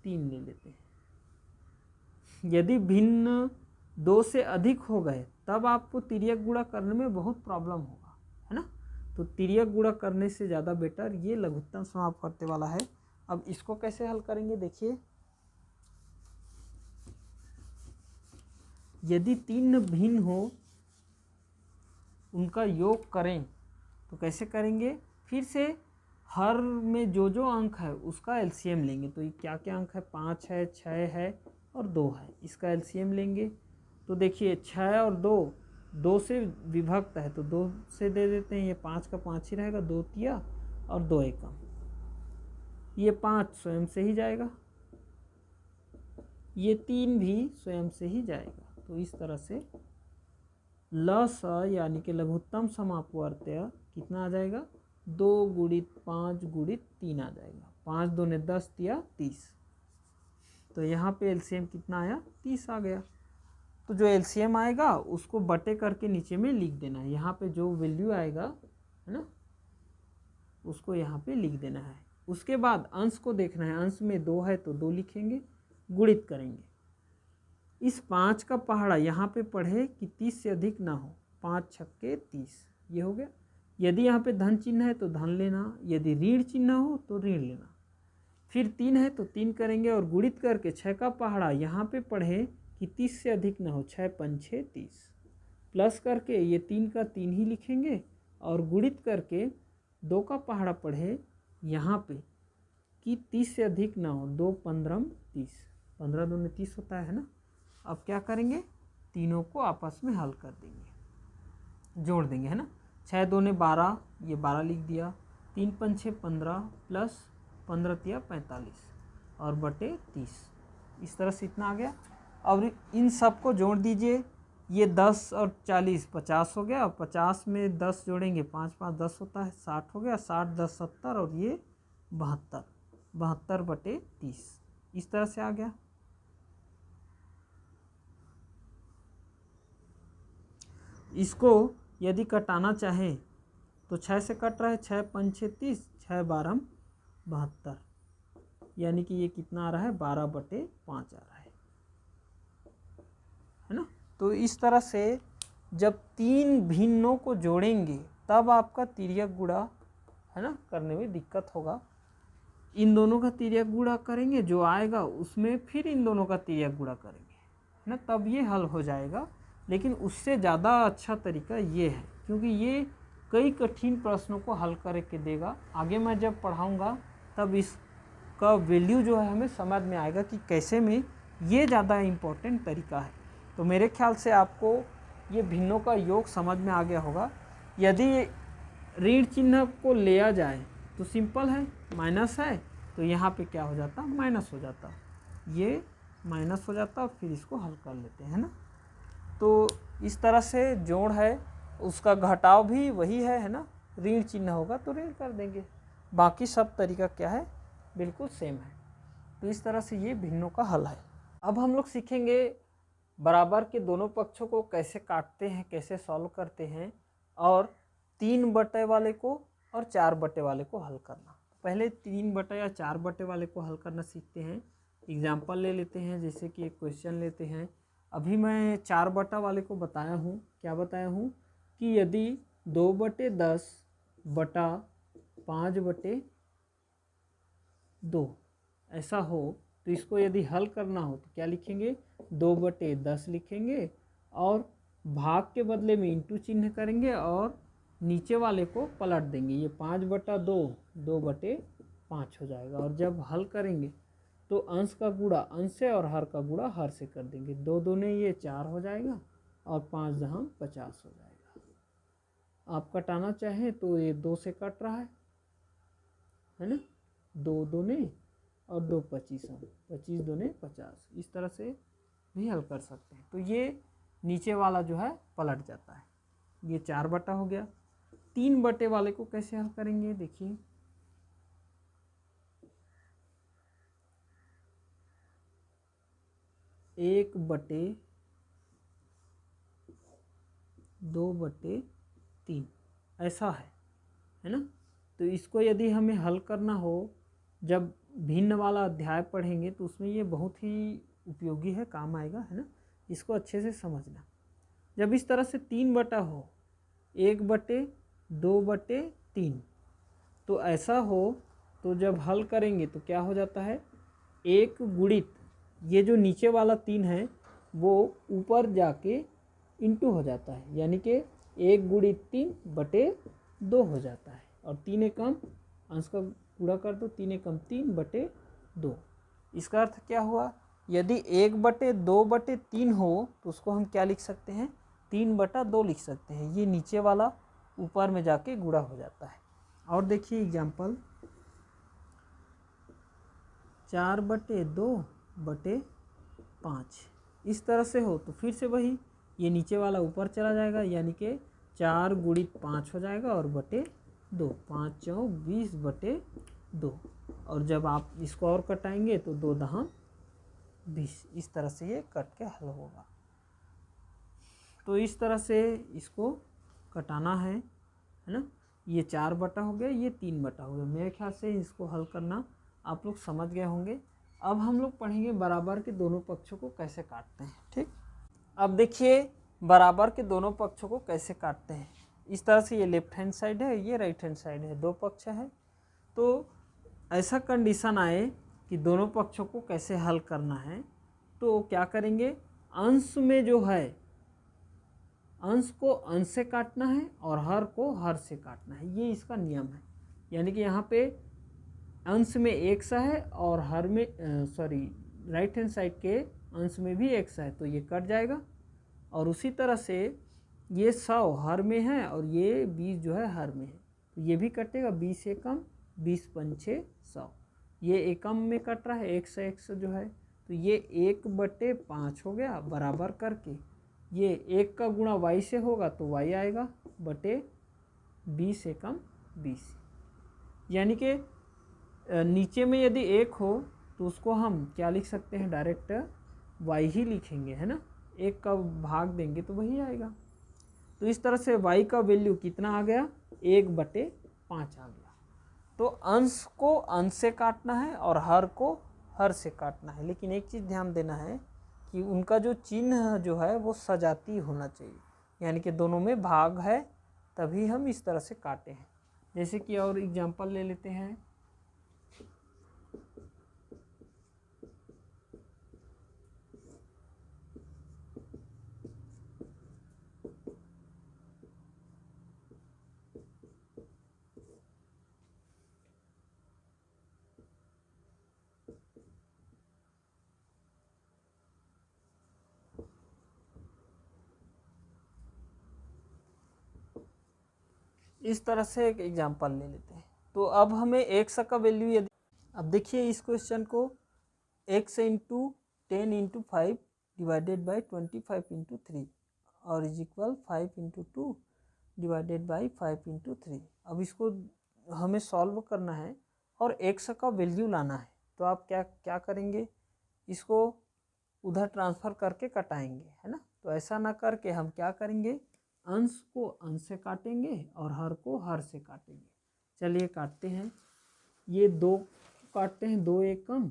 3 ले लेते हैं। यदि भिन्न 2 से अधिक हो गए तब आपको तिर्यक गुणा करने में बहुत प्रॉब्लम होगा, है ना। तो तिर्यक गुणा करने से ज़्यादा बेटर ये लघुत्तम समापवर्ती वाला है। अब इसको कैसे हल करेंगे, देखिए, यदि 3 भिन्न हो उनका योग करें तो कैसे करेंगे, फिर से हर में जो अंक है उसका एलसीएम लेंगे। तो ये क्या क्या अंक है, 5 है, 6 है और 2 है, इसका एलसीएम लेंगे। तो देखिए 6 और 2 से विभक्त है तो 2 से दे देते हैं, ये 5 का 5 ही रहेगा, 2 तिया और 2 एकम, ये 5 स्वयं से ही जाएगा, ये 3 भी स्वयं से ही जाएगा। तो इस तरह से लस यानी कि लघुत्तम समापवर्त्य कितना आ जाएगा, 2 गुणित 5 गुणित 3 आ जाएगा, 5 दूने 10 तिया 30। तो यहाँ पे एलसीएम कितना आया, 30 आ गया। तो जो एलसीएम आएगा उसको बटे करके नीचे में लिख देना है, यहाँ पे जो वैल्यू आएगा, है ना, उसको यहाँ पे लिख देना है। उसके बाद अंश को देखना है, अंश में 2 है तो 2 लिखेंगे, गुणित करेंगे। इस 5 का पहाड़ा यहाँ पे पढ़े कि 30 से अधिक ना हो, 5 छक्के 30, ये हो गया। यदि यहाँ पे धन चिन्ह है तो धन लेना, यदि ऋण चिन्ह हो तो ऋण लेना। फिर 3 है तो 3 करेंगे और गुणित करके 6 का पहाड़ा यहाँ पे पढ़े कि 30 से अधिक ना हो, 6 पंछे 30, प्लस करके ये 3 का 3 ही लिखेंगे और गुणित करके 2 का पहाड़ा पढ़े यहाँ पे कि 30 से अधिक ना हो, 2 15 30, 15 दूने 30 होता है ना। अब क्या करेंगे, तीनों को आपस में हल कर देंगे, जोड़ देंगे, है ना। 6 दूने 12, ये 12 लिख दिया, 3 पंछे 15 प्लस 15 तिया 45 और बटे 30, इस तरह से इतना आ गया। अब इन सब को जोड़ दीजिए, ये 10 और 40 50 हो गया, और 50 में 10 जोड़ेंगे, 5 5 10 होता है, 60 हो गया, 60 10 70 और ये 72, 72 बटे 30, इस तरह से आ गया। इसको यदि कटाना चाहें तो 6 से कट रहा है, 6 पंछे 30, 6 12 72, यानी कि ये कितना आ रहा है, 12 बटे 5 आ रहा है। है ना। तो इस तरह से जब तीन भिन्नों को जोड़ेंगे तब आपका तिर्यक गुणा है ना करने में दिक्कत होगा। इन दोनों का तिर्यक गुणा करेंगे, जो आएगा उसमें फिर इन दोनों का तिर्यक गुणा करेंगे, है ना, तब ये हल हो जाएगा। लेकिन उससे ज़्यादा अच्छा तरीका ये है, क्योंकि ये कई कठिन प्रश्नों को हल करके देगा। आगे मैं जब पढ़ाऊँगा तब इसका वैल्यू जो है हमें समझ में आएगा कि कैसे में ये ज़्यादा इम्पोर्टेंट तरीका है। तो मेरे ख्याल से आपको ये भिन्नों का योग समझ में आ गया होगा। यदि ऋण चिन्ह को लिया जाए तो सिंपल है, माइनस है तो यहाँ पे क्या हो जाता, माइनस हो जाता, ये माइनस हो जाता और फिर इसको हल कर लेते हैं ना। तो इस तरह से जोड़ है, उसका घटाव भी वही है ना, ऋण चिन्ह होगा तो ऋण कर देंगे, बाकी सब तरीका क्या है बिल्कुल सेम है। तो इस तरह से ये भिन्नों का हल है। अब हम लोग सीखेंगे बराबर के दोनों पक्षों को कैसे काटते हैं, कैसे सॉल्व करते हैं, और 3 बटे वाले को और 4 बटे वाले को हल करना। पहले 3 बटे या 4 बटे वाले को हल करना सीखते हैं। एग्जाम्पल ले लेते हैं, जैसे कि एक क्वेश्चन लेते हैं। अभी मैं 4 बटा वाले को बताया हूँ, क्या बताया हूँ कि यदि 2/10 बटा 5/2 ऐसा हो तो इसको यदि हल करना हो तो क्या लिखेंगे, 2/10 लिखेंगे और भाग के बदले में इंटू चिन्ह करेंगे और नीचे वाले को पलट देंगे। ये 5/2 2/5 हो जाएगा। और जब हल करेंगे तो अंश का गुणा अंश से और हर का गुणा हर से कर देंगे। 2 दूने ये 4 हो जाएगा और 5 दहां 50 हो जाएगा। आप कटाना चाहें तो ये 2 से कट रहा है ना, 2 दूने और 2 25 25 दूने 50, इस तरह से भी हल कर सकते हैं। तो ये नीचे वाला जो है पलट जाता है। ये 4 बटा हो गया। 3 बटे वाले को कैसे हल करेंगे, देखिए 1/2/3 ऐसा है ना। तो इसको यदि हमें हल करना हो, जब भिन्न वाला अध्याय पढ़ेंगे तो उसमें ये बहुत ही उपयोगी है, काम आएगा, है ना। इसको अच्छे से समझना। जब इस तरह से 3 बटा हो, 1/2/3, तो ऐसा हो तो जब हल करेंगे तो क्या हो जाता है, 1 गुणित ये जो नीचे वाला 3 है वो ऊपर जाके इंटू हो जाता है, यानी कि 1 गुणित 3/2 हो जाता है। और 3 एकम अंश का पूरा कर दो, 3 एकम 3/2। इसका अर्थ क्या हुआ, यदि 1/2/3 हो तो उसको हम क्या लिख सकते हैं, 3/2 लिख सकते हैं। ये नीचे वाला ऊपर में जाके गुणा हो जाता है। और देखिए एग्जाम्पल, 4/2/5 इस तरह से हो तो फिर से वही, ये नीचे वाला ऊपर चला जाएगा, यानी कि 4 गुणित 5 हो जाएगा और बटे 2, 5 चौक 20/2। और जब आप इसको और कटाएंगे तो 2 दहां 20, इस तरह से ये कट के हल होगा। तो इस तरह से इसको कटाना है ना। ये 4 बटा हो गया, ये 3 बटा हो गया। मेरे ख्याल से इसको हल करना आप लोग समझ गए होंगे। अब हम लोग पढ़ेंगे बराबर के दोनों पक्षों को कैसे काटते हैं, ठीक। अब देखिए बराबर के दोनों पक्षों को कैसे काटते हैं। इस तरह से ये लेफ्ट हैंड साइड है, ये राइट हैंड साइड है, 2 पक्ष है। तो ऐसा कंडीशन आए कि दोनों पक्षों को कैसे हल करना है, तो क्या करेंगे, अंश में जो है अंश को अंश से काटना है और हर को हर से काटना है, ये इसका नियम है। यानी कि यहाँ पे अंश में x है और हर में राइट हैंड साइड के अंश में भी x है, तो ये कट जाएगा। और उसी तरह से ये 100 हर में है और ये 20 जो है हर में है, तो ये भी कटेगा। 20 एकम 20 पंचे 100, ये एकम में कट रहा है, x जो है, तो ये 1/5 हो गया। बराबर करके ये 1 का गुणा y से होगा तो y आएगा बटे 20 एकम 20। यानी कि नीचे में यदि 1 हो तो उसको हम क्या लिख सकते हैं, डायरेक्ट y ही लिखेंगे, है ना। 1 का भाग देंगे तो वही आएगा। तो इस तरह से y का वैल्यू कितना आ गया, 1/5 आ गया। तो अंश को अंश से काटना है और हर को हर से काटना है। लेकिन एक चीज़ ध्यान देना है कि उनका जो चिन्ह जो है वो सजाती होना चाहिए, यानी कि दोनों में भाग है, तभी हम इस तरह से काटे हैं। जैसे कि और एग्जांपल ले लेते हैं। इस तरह से एक एग्जांपल ले लेते हैं। तो अब हमें एक्स का वैल्यू यदि, अब देखिए इस क्वेश्चन को, x into 10 into 5 divided by 25 into 3 और is equal 5 into 2 divided by 5 into 3। अब इसको हमें सॉल्व करना है और एक्स का वैल्यू लाना है। तो आप क्या क्या करेंगे, इसको उधर ट्रांसफ़र करके कटाएंगे, है ना। तो ऐसा ना करके हम क्या करेंगे, अंश को अंश से काटेंगे और हर को हर से काटेंगे। चलिए काटते हैं। ये 2 काटते हैं, 2 एक कम,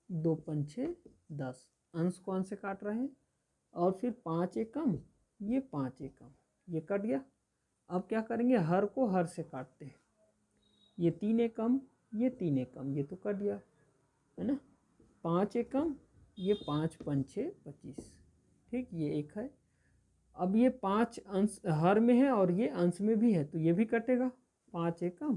2 पंछे 10, अंश को अंश से काट रहे हैं। और फिर 5 एक कम, ये 5 एक कम, ये कट गया। अब क्या करेंगे, हर को हर से काटते हैं। ये 3 एक कम, ये 3 एक कम, ये तो कट गया, है ना। 5 एक कम, ये 5 पंछे 25, ठीक, ये एक है। अब ये 5 अंश हर में है और ये अंश में भी है, तो ये भी कटेगा। 5 एक कम,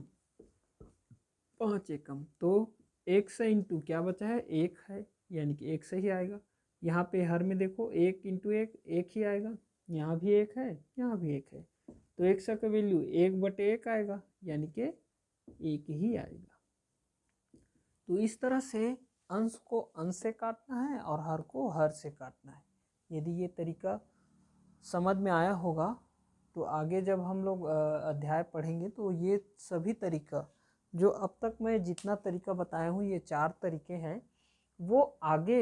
5 एक कम, तो एक से इंटू क्या बचा है, एक है, यानी कि एक से ही आएगा। यहाँ पे हर में देखो 1 इंटू 1 एक ही आएगा, यहाँ भी एक है, यहाँ भी एक है, तो एक का वैल्यू 1/1 आएगा, यानी कि एक ही आएगा। तो इस तरह से अंश को अंश से काटना है और हर को हर से काटना है। यदि ये तरीका समझ में आया होगा तो आगे जब हम लोग अध्याय पढ़ेंगे तो ये सभी तरीका, जो अब तक मैं जितना तरीका बताया हूँ, ये 4 तरीके हैं, वो आगे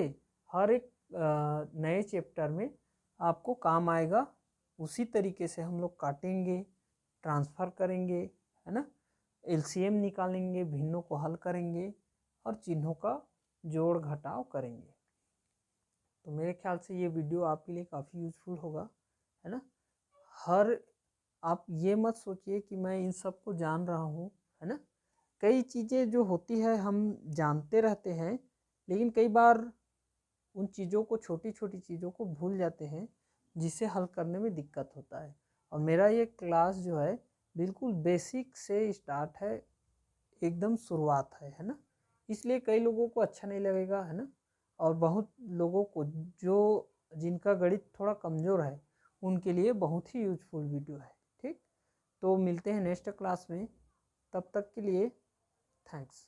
हर एक नए चैप्टर में आपको काम आएगा। उसी तरीके से हम लोग काटेंगे, ट्रांसफ़र करेंगे, है ना, एलसीएम निकालेंगे, भिन्नों को हल करेंगे और चिन्हों का जोड़ घटाव करेंगे। तो मेरे ख्याल से ये वीडियो आपके लिए काफ़ी यूज़फुल होगा, है ना। हर आप ये मत सोचिए कि मैं इन सब को जान रहा हूँ, है ना। कई चीज़ें जो होती है हम जानते रहते हैं, लेकिन कई बार उन चीज़ों को, छोटी छोटी चीज़ों को भूल जाते हैं, जिसे हल करने में दिक्कत होता है। और मेरा ये क्लास जो है बिल्कुल बेसिक से स्टार्ट है, एकदम शुरुआत है ना। इसलिए कई लोगों को अच्छा नहीं लगेगा, है ना, और बहुत लोगों को जो जिनका गणित थोड़ा कमज़ोर है उनके लिए बहुत ही यूजफुल वीडियो है, ठीक। तो मिलते हैं नेक्स्ट क्लास में, तब तक के लिए थैंक्स।